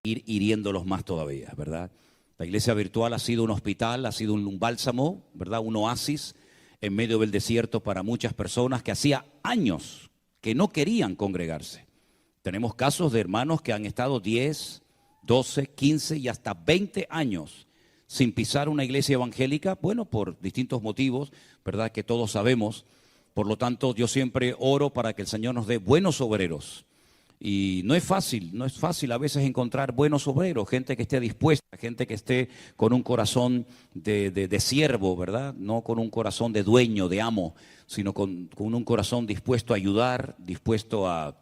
ir hiriéndolos más todavía, ¿verdad? La iglesia virtual ha sido un hospital, ha sido un bálsamo, ¿verdad? Un oasis en medio del desierto para muchas personas que hacía años que no querían congregarse. Tenemos casos de hermanos que han estado 10, 12, 15 y hasta 20 años sin pisar una iglesia evangélica, bueno, por distintos motivos, ¿verdad? Que todos sabemos. Por lo tanto, yo siempre oro para que el Señor nos dé buenos obreros. Y no es fácil a veces encontrar buenos obreros, gente que esté dispuesta, gente que esté con un corazón de siervo, ¿verdad? No con un corazón de dueño, de amo, sino con un corazón dispuesto a ayudar, dispuesto a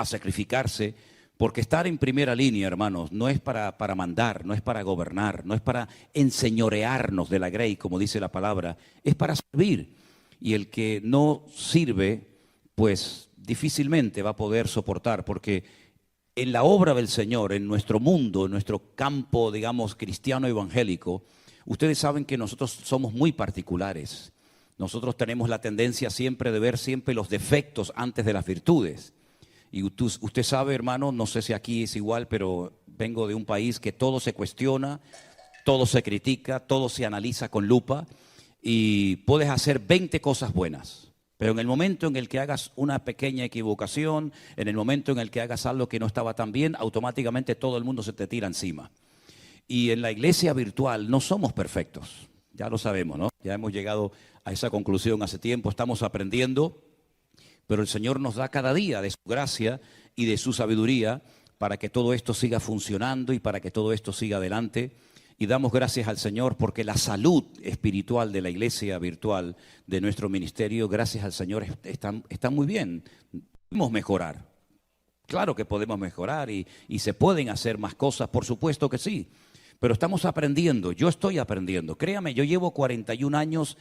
sacrificarse, porque estar en primera línea, hermanos, no es para mandar, no es para gobernar, no es para enseñorearnos de la grey, como dice la palabra, es para servir. Y el que no sirve, pues difícilmente va a poder soportar, porque en la obra del Señor, en nuestro mundo, en nuestro campo, digamos, cristiano evangélico, ustedes saben que nosotros somos muy particulares. Nosotros tenemos la tendencia siempre de ver siempre los defectos antes de las virtudes. Y usted sabe, hermano, no sé si aquí es igual, pero vengo de un país que todo se cuestiona, todo se critica, todo se analiza con lupa y puedes hacer 20 cosas buenas. Pero en el momento en el que hagas una pequeña equivocación, en el momento en el que hagas algo que no estaba tan bien, automáticamente todo el mundo se te tira encima. Y en la iglesia virtual no somos perfectos, ya lo sabemos, ¿no? Ya hemos llegado a esa conclusión hace tiempo, estamos aprendiendo, pero el Señor nos da cada día de su gracia y de su sabiduría para que todo esto siga funcionando y para que todo esto siga adelante. Y damos gracias al Señor porque la salud espiritual de la iglesia virtual, de nuestro ministerio, gracias al Señor, está muy bien. Podemos mejorar. Claro que podemos mejorar y se pueden hacer más cosas, por supuesto que sí. Pero estamos aprendiendo, yo estoy aprendiendo. Créame, yo llevo 41 años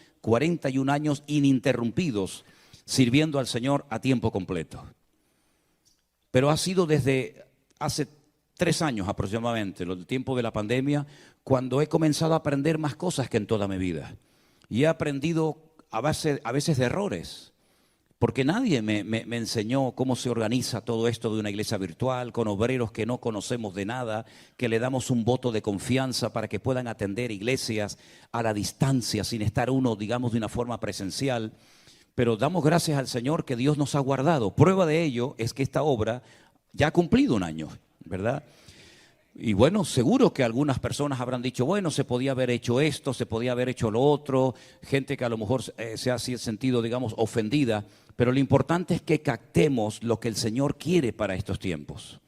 ininterrumpidos sirviendo al Señor a tiempo completo. Pero ha sido desde hace 3 años aproximadamente, el tiempo de la pandemia, cuando he comenzado a aprender más cosas que en toda mi vida. Y he aprendido a veces de errores, porque nadie me enseñó cómo se organiza todo esto de una iglesia virtual, con obreros que no conocemos de nada, que le damos un voto de confianza para que puedan atender iglesias a la distancia, sin estar uno, digamos, de una forma presencial. Pero damos gracias al Señor que Dios nos ha guardado. Prueba de ello es que esta obra ya ha cumplido 1 año, ¿verdad? Y bueno, seguro que algunas personas habrán dicho, bueno, se podía haber hecho esto, se podía haber hecho lo otro, gente que a lo mejor se ha sentido, digamos, ofendida, pero lo importante es que captemos lo que el Señor quiere para estos tiempos.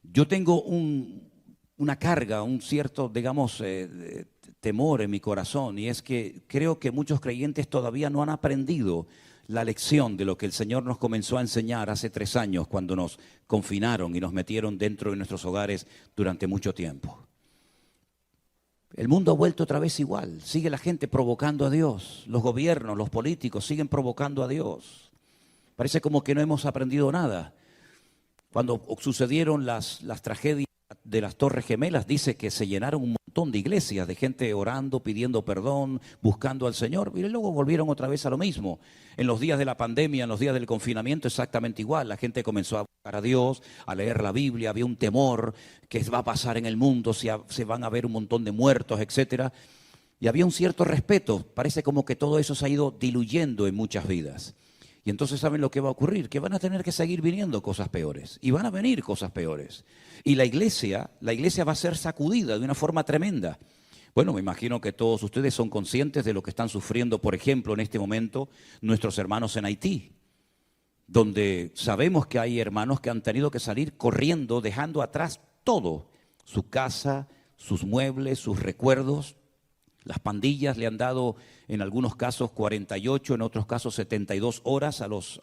Yo tengo una carga, un cierto, digamos, temor en mi corazón, y es que creo que muchos creyentes todavía no han aprendido la lección de lo que el Señor nos comenzó a enseñar hace 3 años cuando nos confinaron y nos metieron dentro de nuestros hogares durante mucho tiempo. El mundo ha vuelto otra vez igual, sigue la gente provocando a Dios, los gobiernos, los políticos siguen provocando a Dios. Parece como que no hemos aprendido nada. Cuando sucedieron las tragedias de las Torres Gemelas, dice que se llenaron un montón de iglesias, de gente orando, pidiendo perdón, buscando al Señor, y luego volvieron otra vez a lo mismo. En los días de la pandemia, en los días del confinamiento, exactamente igual. La gente comenzó a buscar a Dios, a leer la Biblia, había un temor que va a pasar en el mundo, se van a ver un montón de muertos, etcétera. Y había un cierto respeto, parece como que todo eso se ha ido diluyendo en muchas vidas. Y entonces ¿saben lo que va a ocurrir? Que van a tener que seguir viniendo cosas peores. Y van a venir cosas peores. Y la iglesia va a ser sacudida de una forma tremenda. Bueno, me imagino que todos ustedes son conscientes de lo que están sufriendo, por ejemplo, en este momento, nuestros hermanos en Haití. Donde sabemos que hay hermanos que han tenido que salir corriendo, dejando atrás todo. Su casa, sus muebles, sus recuerdos. Las pandillas le han dado, en algunos casos, 48, en otros casos 72 horas a los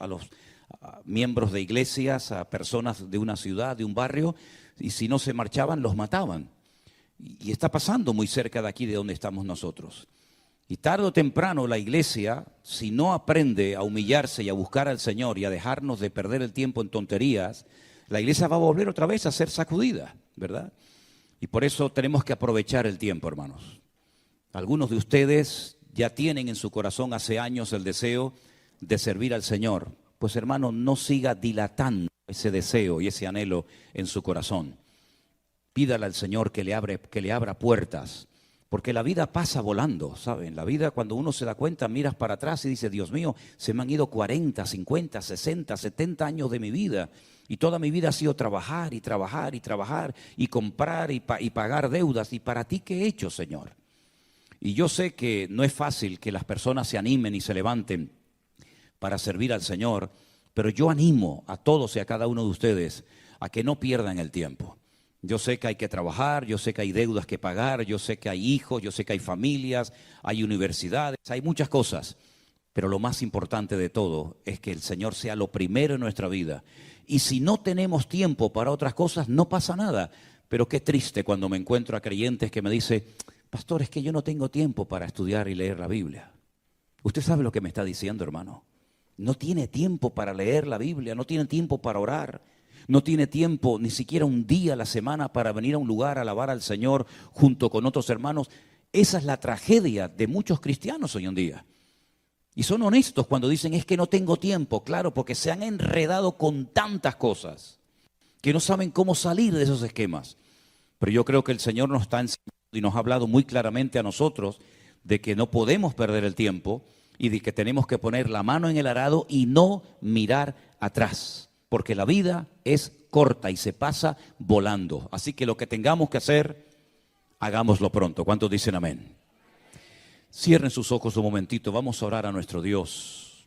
miembros de iglesias, a personas de una ciudad, de un barrio, y si no se marchaban, los mataban. Y está pasando muy cerca de aquí, de donde estamos nosotros. Y tarde o temprano la iglesia, si no aprende a humillarse y a buscar al Señor y a dejarnos de perder el tiempo en tonterías, la iglesia va a volver otra vez a ser sacudida, ¿verdad? Y por eso tenemos que aprovechar el tiempo, hermanos. Algunos de ustedes ya tienen en su corazón hace años el deseo de servir al Señor, pues hermano, no siga dilatando ese deseo y ese anhelo en su corazón. Pídale al Señor que le abra puertas, porque la vida pasa volando, ¿saben? La vida, cuando uno se da cuenta, miras para atrás y dices, Dios mío, se me han ido 40, 50, 60, 70 años de mi vida, y toda mi vida ha sido trabajar y trabajar y trabajar y comprar y pagar deudas. ¿Y para ti qué he hecho, Señor? Y yo sé que no es fácil que las personas se animen y se levanten para servir al Señor, pero yo animo a todos y a cada uno de ustedes a que no pierdan el tiempo. Yo sé que hay que trabajar, yo sé que hay deudas que pagar, yo sé que hay hijos, yo sé que hay familias, hay universidades, hay muchas cosas. Pero lo más importante de todo es que el Señor sea lo primero en nuestra vida. Y si no tenemos tiempo para otras cosas, no pasa nada. Pero qué triste cuando me encuentro a creyentes que me dicen, pastor, es que yo no tengo tiempo para estudiar y leer la Biblia. Usted sabe lo que me está diciendo, hermano. No tiene tiempo para leer la Biblia, no tiene tiempo para orar. No tiene tiempo ni siquiera un día a la semana para venir a un lugar a alabar al Señor junto con otros hermanos. Esa es la tragedia de muchos cristianos hoy en día. Y son honestos cuando dicen, es que no tengo tiempo. Claro, porque se han enredado con tantas cosas que no saben cómo salir de esos esquemas. Pero yo creo que el Señor nos está enseñando y nos ha hablado muy claramente a nosotros de que no podemos perder el tiempo y de que tenemos que poner la mano en el arado y no mirar atrás. Porque la vida es corta y se pasa volando. Así que lo que tengamos que hacer, hagámoslo pronto. ¿Cuántos dicen amén? Cierren sus ojos un momentito, vamos a orar a nuestro Dios.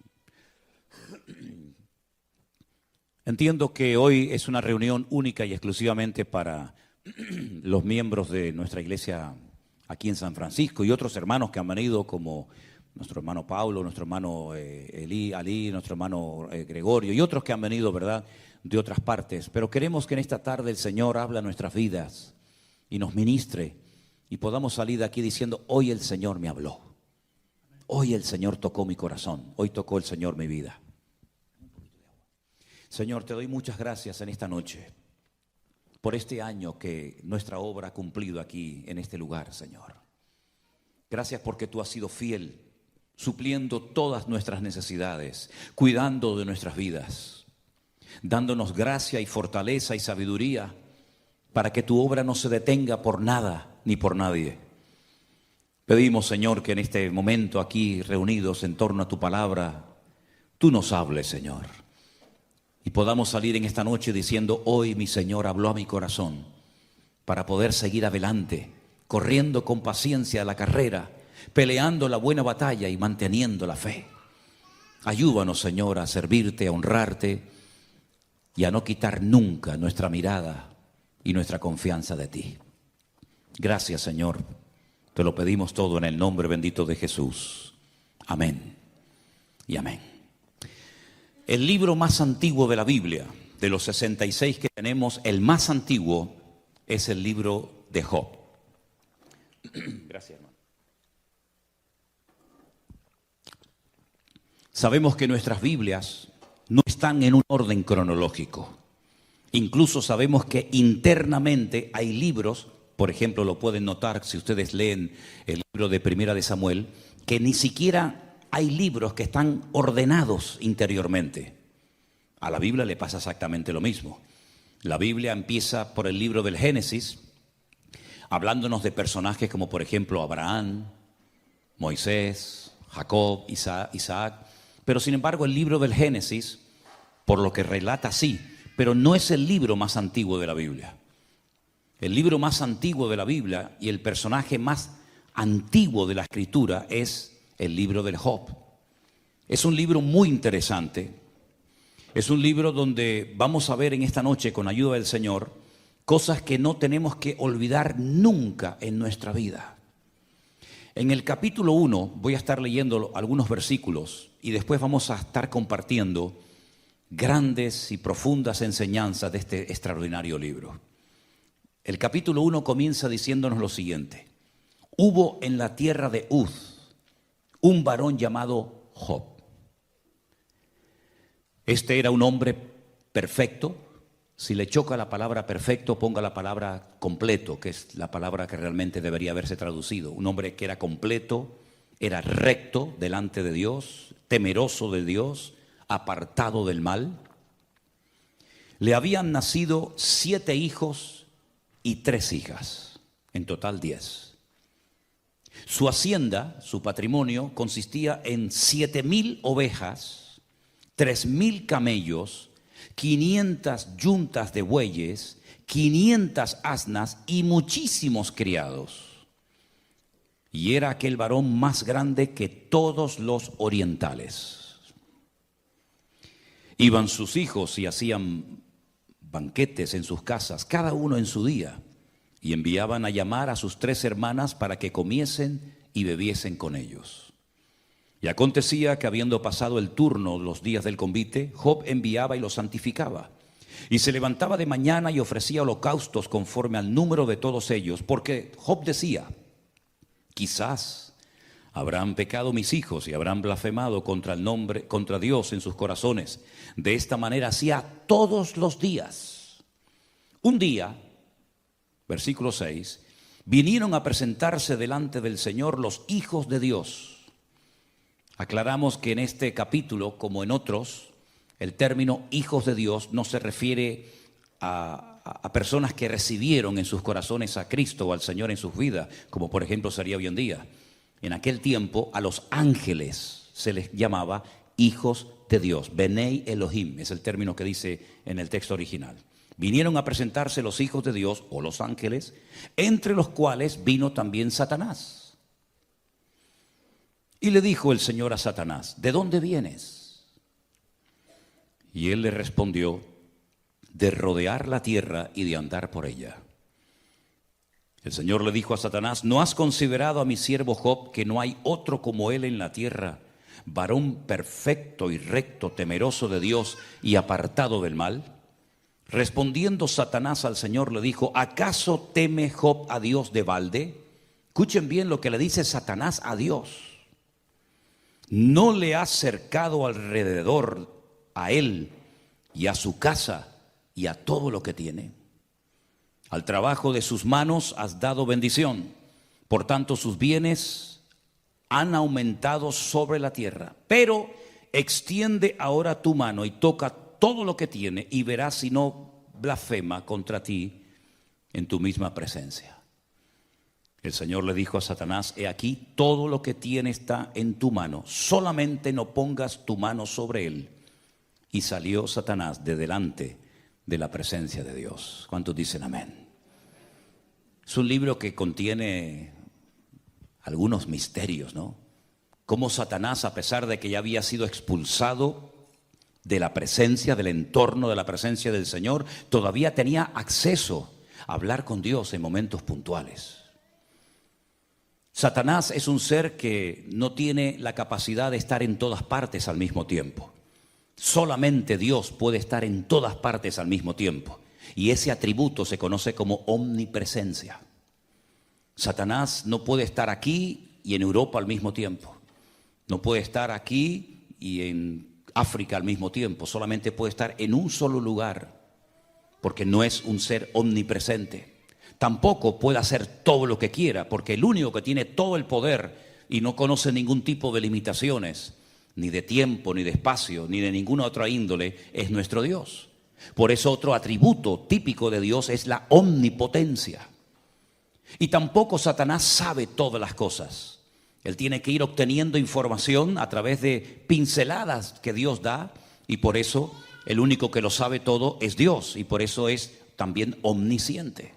Entiendo que hoy es una reunión única y exclusivamente para los miembros de nuestra iglesia aquí en San Francisco y otros hermanos que han venido, como nuestro hermano Pablo, nuestro hermano Ali, nuestro hermano Gregorio y otros que han venido, ¿verdad?, de otras partes. Pero queremos que en esta tarde el Señor hable a nuestras vidas y nos ministre y podamos salir de aquí diciendo, hoy el Señor me habló. Hoy el Señor tocó mi corazón. Hoy tocó el Señor mi vida. Señor, te doy muchas gracias en esta noche por este año que nuestra obra ha cumplido aquí en este lugar, Señor. Gracias porque tú has sido fiel, supliendo todas nuestras necesidades, cuidando de nuestras vidas, dándonos gracia y fortaleza y sabiduría para que tu obra no se detenga por nada ni por nadie. Pedimos, Señor, que en este momento aquí reunidos en torno a tu palabra, tú nos hables, Señor, y podamos salir en esta noche diciendo, hoy mi Señor habló a mi corazón para poder seguir adelante, corriendo con paciencia la carrera, peleando la buena batalla y manteniendo la fe. Ayúdanos, Señor, a servirte, a honrarte y a no quitar nunca nuestra mirada y nuestra confianza de ti. Gracias, Señor. Te lo pedimos todo en el nombre bendito de Jesús. Amén y amén. El libro más antiguo de la Biblia, de los 66 que tenemos, el más antiguo es el libro de Job. Gracias, hermano. Sabemos que nuestras Biblias no están en un orden cronológico. Incluso sabemos que internamente hay libros, por ejemplo, lo pueden notar si ustedes leen el libro de Primera de Samuel, que ni siquiera hay libros que están ordenados interiormente. A la Biblia le pasa exactamente lo mismo. La Biblia empieza por el libro del Génesis, hablándonos de personajes como por ejemplo Abraham, Moisés, Jacob, Isaac. Pero sin embargo el libro del Génesis, por lo que relata sí, pero no es el libro más antiguo de la Biblia. El libro más antiguo de la Biblia y el personaje más antiguo de la Escritura es el libro del Job. Es un libro muy interesante. Es un libro donde vamos a ver en esta noche, con ayuda del Señor, cosas que no tenemos que olvidar nunca en nuestra vida. En el capítulo 1 voy a estar leyendo algunos versículos y después vamos a estar compartiendo grandes y profundas enseñanzas de este extraordinario libro. El capítulo 1 comienza diciéndonos lo siguiente. Hubo en la tierra de Uz un varón llamado Job. Este era un hombre perfecto. Si le choca la palabra perfecto, ponga la palabra completo, que es la palabra que realmente debería haberse traducido. Un hombre que era completo, era recto delante de Dios, temeroso de Dios, apartado del mal. Le habían nacido 7 hijos y 3 hijas, en total 10. Su hacienda, su patrimonio, consistía en 7,000 ovejas, 3,000 camellos, 500 yuntas de bueyes, 500 asnas y muchísimos criados. Y era aquel varón más grande que todos los orientales. Iban sus hijos y hacían banquetes en sus casas, cada uno en su día, y enviaban a llamar a sus 3 hermanas para que comiesen y bebiesen con ellos. Y acontecía que habiendo pasado el turno los días del convite, Job enviaba y los santificaba. Y se levantaba de mañana y ofrecía holocaustos conforme al número de todos ellos, porque Job decía: quizás habrán pecado mis hijos y habrán blasfemado contra Dios en sus corazones. De esta manera hacía todos los días. Un día, versículo 6, vinieron a presentarse delante del Señor los hijos de Dios. Aclaramos que en este capítulo, como en otros, el término hijos de Dios no se refiere a personas que recibieron en sus corazones a Cristo o al Señor en sus vidas, como por ejemplo sería hoy en día. En aquel tiempo a los ángeles se les llamaba hijos de Dios. Benei Elohim es el término que dice en el texto original. Vinieron a presentarse los hijos de Dios o los ángeles, entre los cuales vino también Satanás. Y le dijo el Señor a Satanás: ¿de dónde vienes? Y él le respondió: de rodear la tierra y de andar por ella. El Señor le dijo a Satanás: ¿no has considerado a mi siervo Job, que no hay otro como él en la tierra, varón perfecto y recto, temeroso de Dios y apartado del mal? Respondiendo Satanás al Señor le dijo: ¿acaso teme Job a Dios de balde? Escuchen bien lo que le dice Satanás a Dios. ¿No le has cercado alrededor a él y a su casa y a todo lo que tiene? Al trabajo de sus manos has dado bendición, por tanto sus bienes han aumentado sobre la tierra. Pero extiende ahora tu mano y toca todo lo que tiene, y verás si no blasfema contra ti en tu misma presencia. El Señor le dijo a Satanás: he aquí, todo lo que tiene está en tu mano, solamente no pongas tu mano sobre él. Y salió Satanás de delante de la presencia de Dios. ¿Cuántos dicen amén? Es un libro que contiene algunos misterios, ¿no? Cómo Satanás, a pesar de que ya había sido expulsado de la presencia, del entorno de la presencia del Señor, todavía tenía acceso a hablar con Dios en momentos puntuales. Satanás es un ser que no tiene la capacidad de estar en todas partes al mismo tiempo. Solamente Dios puede estar en todas partes al mismo tiempo. Y ese atributo se conoce como omnipresencia. Satanás no puede estar aquí y en Europa al mismo tiempo. No puede estar aquí y en África al mismo tiempo. Solamente puede estar en un solo lugar, porque no es un ser omnipresente. Tampoco puede hacer todo lo que quiera, porque el único que tiene todo el poder y no conoce ningún tipo de limitaciones, ni de tiempo, ni de espacio, ni de ninguna otra índole, es nuestro Dios. Por eso otro atributo típico de Dios es la omnipotencia. Y tampoco Satanás sabe todas las cosas. Él tiene que ir obteniendo información a través de pinceladas que Dios da, y por eso el único que lo sabe todo es Dios, y por eso es también omnisciente.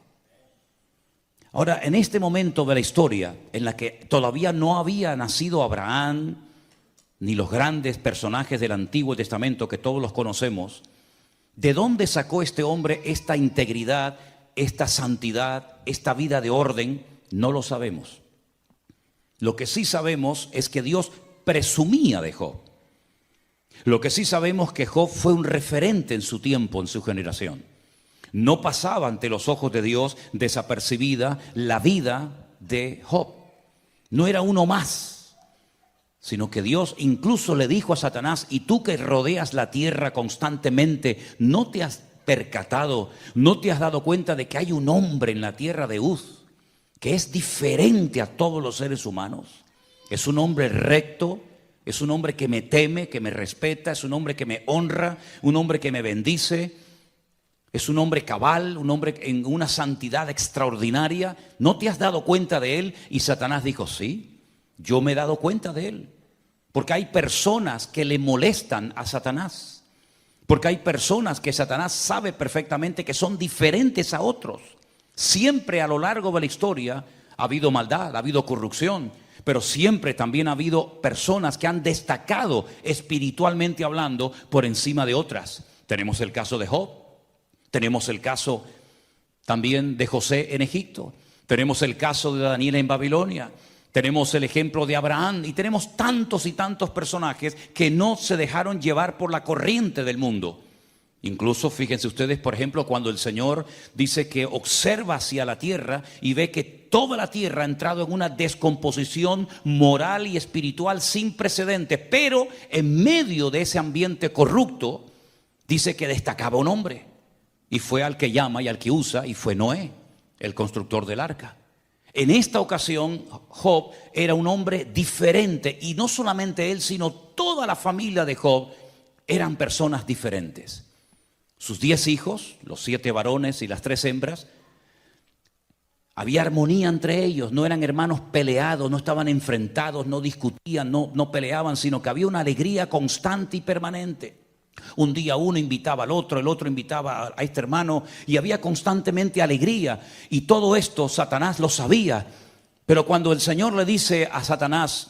Ahora, en este momento de la historia, en la que todavía no había nacido Abraham, ni los grandes personajes del Antiguo Testamento que todos los conocemos, ¿de dónde sacó este hombre esta integridad, esta santidad, esta vida de orden? No lo sabemos. Lo que sí sabemos es que Dios presumía de Job. Lo que sí sabemos es que Job fue un referente en su tiempo, en su generación. No pasaba ante los ojos de Dios desapercibida la vida de Job. No era uno más, sino que Dios incluso le dijo a Satanás: y tú que rodeas la tierra constantemente, ¿no te has percatado, no te has dado cuenta de que hay un hombre en la tierra de Uz que es diferente a todos los seres humanos? Es un hombre recto, Es un hombre que me teme, que me respeta, es un hombre que me honra, un hombre que me bendice. Es un hombre cabal, un hombre en una santidad extraordinaria. ¿No te has dado cuenta de él? Y Satanás dijo, sí, yo me he dado cuenta de él. Porque hay personas que le molestan a Satanás. Porque hay personas que Satanás sabe perfectamente que son diferentes a otros. Siempre a lo largo de la historia ha habido maldad, ha habido corrupción. Pero siempre también ha habido personas que han destacado espiritualmente hablando por encima de otras. Tenemos el caso de Job. Tenemos el caso también de José en Egipto. Tenemos el caso de Daniel en Babilonia. Tenemos el ejemplo de Abraham. Y tenemos tantos y tantos personajes que no se dejaron llevar por la corriente del mundo. Incluso fíjense ustedes, por ejemplo, cuando el Señor dice que observa hacia la tierra y ve que toda la tierra ha entrado en una descomposición moral y espiritual sin precedentes. Pero en medio de ese ambiente corrupto, dice que destacaba un hombre. Y fue al que llama y al que usa, y fue Noé, el constructor del arca. En esta ocasión, Job era un hombre diferente, y no solamente él, sino toda la familia de Job eran personas diferentes. Sus 10 hijos, los 7 varones y las 3 hembras, había armonía entre ellos, no eran hermanos peleados, no estaban enfrentados, no discutían, no peleaban, sino que había una alegría constante y permanente. Un día uno invitaba al otro, el otro invitaba a este hermano, y había constantemente alegría. Y todo esto Satanás lo sabía. Pero cuando el Señor le dice a Satanás,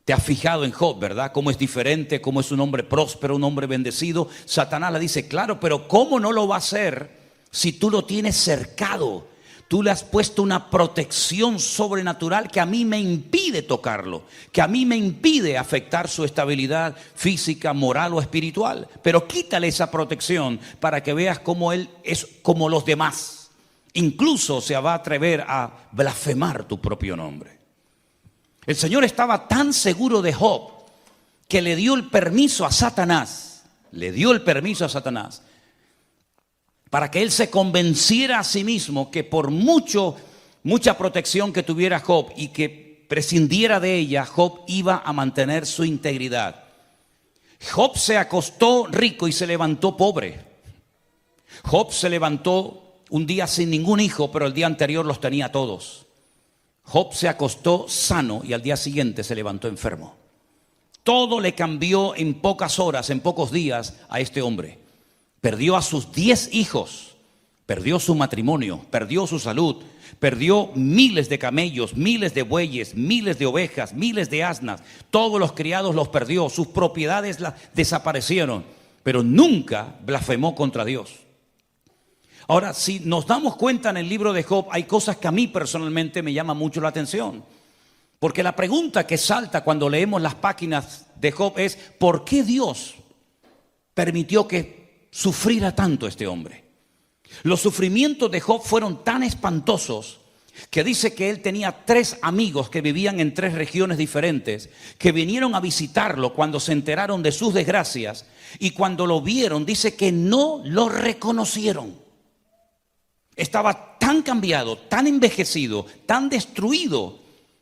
te has fijado en Job, ¿verdad? Cómo es diferente, cómo es un hombre próspero, un hombre bendecido. Satanás le dice, claro, pero ¿cómo no lo va a hacer si tú lo tienes cercado? Tú le has puesto una protección sobrenatural que a mí me impide tocarlo, que a mí me impide afectar su estabilidad física, moral o espiritual. Pero quítale esa protección para que veas cómo él es como los demás. Incluso se va a atrever a blasfemar tu propio nombre. El Señor estaba tan seguro de Job que le dio el permiso a Satanás, para que él se convenciera a sí mismo que por mucha protección que tuviera Job y que prescindiera de ella, Job iba a mantener su integridad. Job se acostó rico y se levantó pobre. Job se levantó un día sin ningún hijo, pero el día anterior los tenía todos. Job se acostó sano y al día siguiente se levantó enfermo. Todo le cambió en pocas horas, en pocos días a este hombre. Perdió a sus 10 hijos, perdió su matrimonio, perdió su salud, perdió miles de camellos, miles de bueyes, miles de ovejas, miles de asnas. Todos los criados los perdió, sus propiedades desaparecieron, pero nunca blasfemó contra Dios. Ahora, si nos damos cuenta en el libro de Job, hay cosas que a mí personalmente me llaman mucho la atención. Porque la pregunta que salta cuando leemos las páginas de Job es, ¿por qué Dios permitió que sufriera tanto este hombre? Los sufrimientos de Job fueron tan espantosos que dice que él tenía 3 amigos que vivían en 3 regiones diferentes, que vinieron a visitarlo cuando se enteraron de sus desgracias, y cuando lo vieron, dice que no lo reconocieron. Estaba tan cambiado, tan envejecido, tan destruido,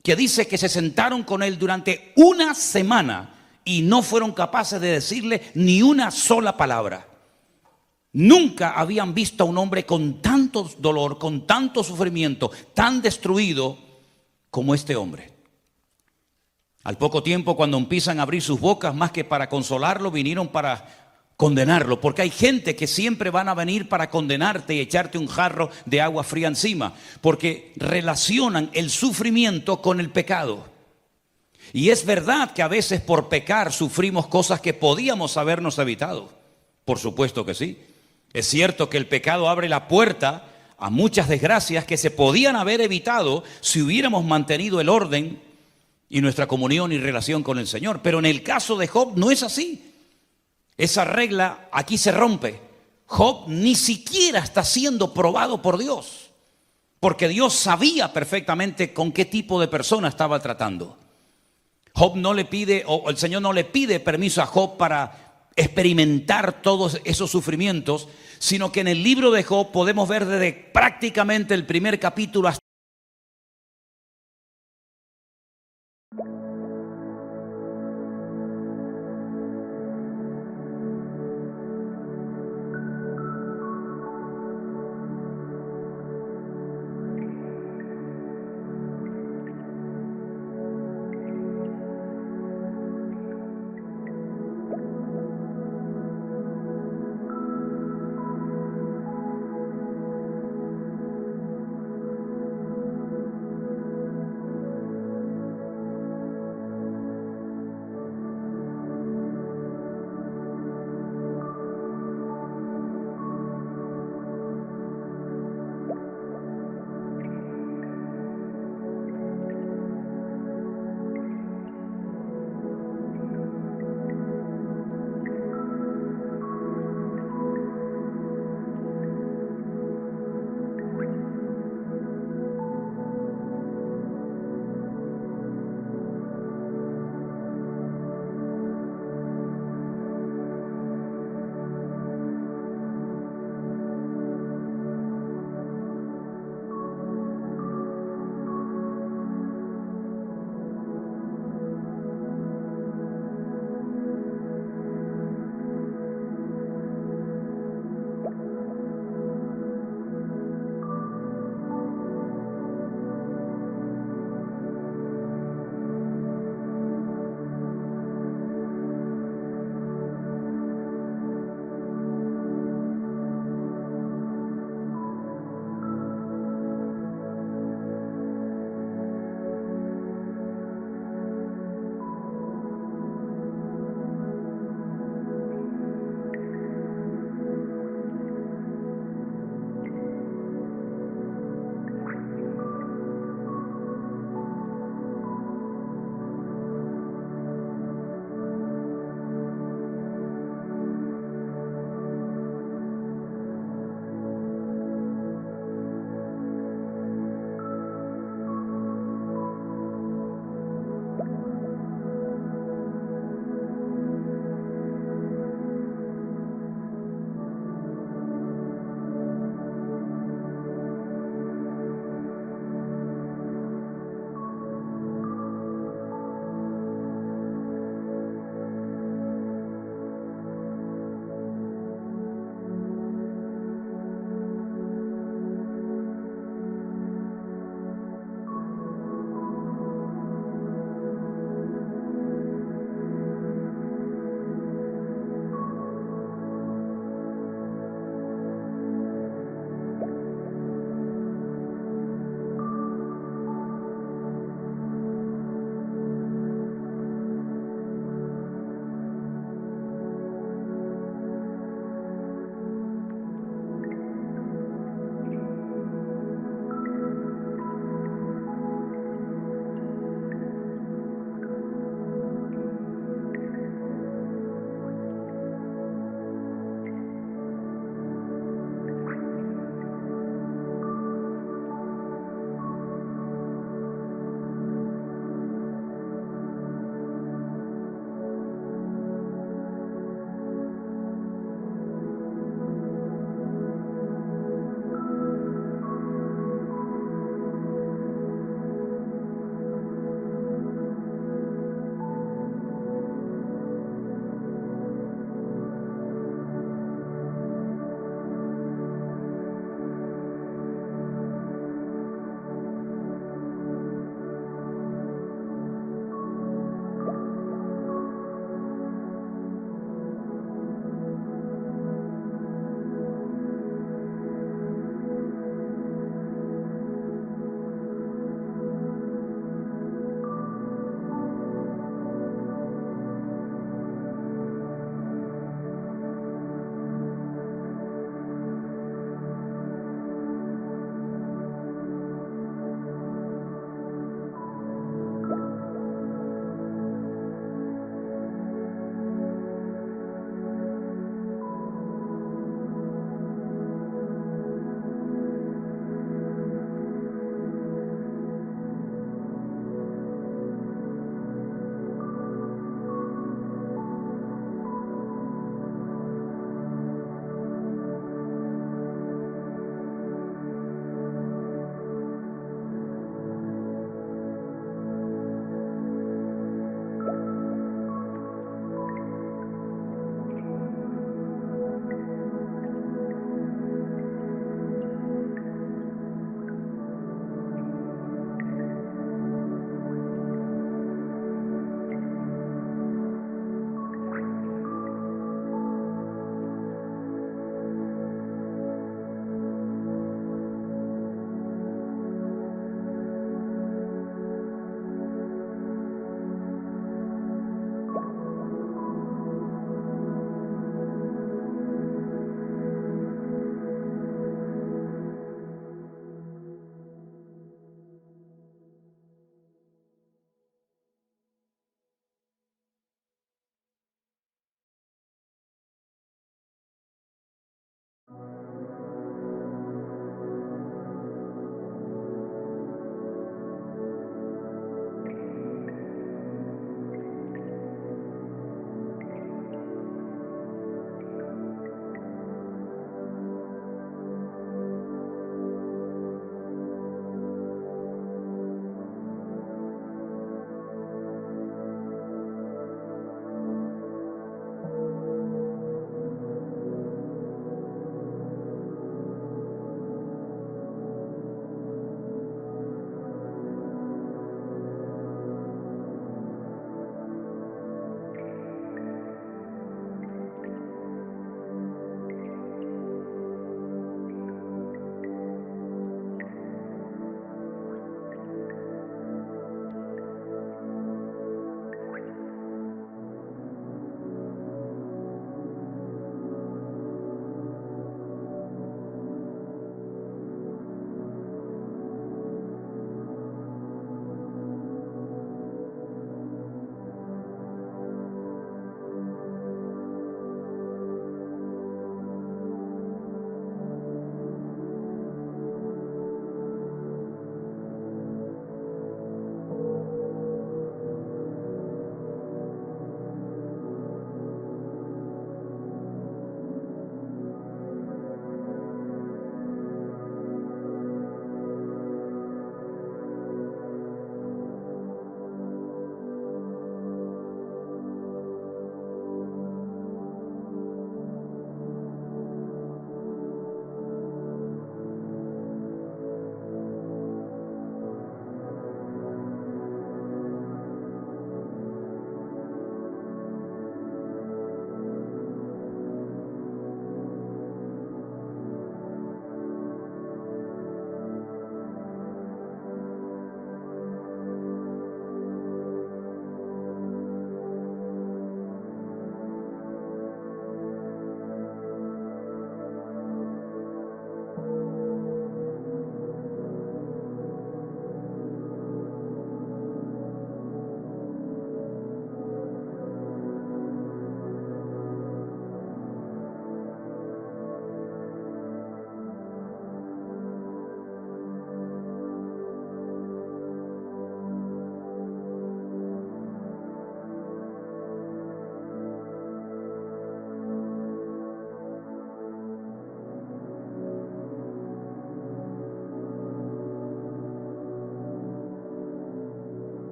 que dice que se sentaron con él durante una semana y no fueron capaces de decirle ni una sola palabra. Nunca habían visto a un hombre con tanto dolor, con tanto sufrimiento, tan destruido como este hombre. Al poco tiempo, cuando empiezan a abrir sus bocas, más que para consolarlo, vinieron para condenarlo, porque hay gente que siempre van a venir para condenarte y echarte un jarro de agua fría encima, porque relacionan el sufrimiento con el pecado. Y es verdad que a veces por pecar sufrimos cosas que podíamos habernos evitado. Por supuesto que sí. Es cierto que el pecado abre la puerta a muchas desgracias que se podían haber evitado si hubiéramos mantenido el orden y nuestra comunión y relación con el Señor. Pero en el caso de Job no es así. Esa regla aquí se rompe. Job ni siquiera está siendo probado por Dios, porque Dios sabía perfectamente con qué tipo de persona estaba tratando. Job no le pide, o el Señor no le pide permiso a Job para experimentar todos esos sufrimientos, sino que en el libro de Job podemos ver desde prácticamente el primer capítulo hasta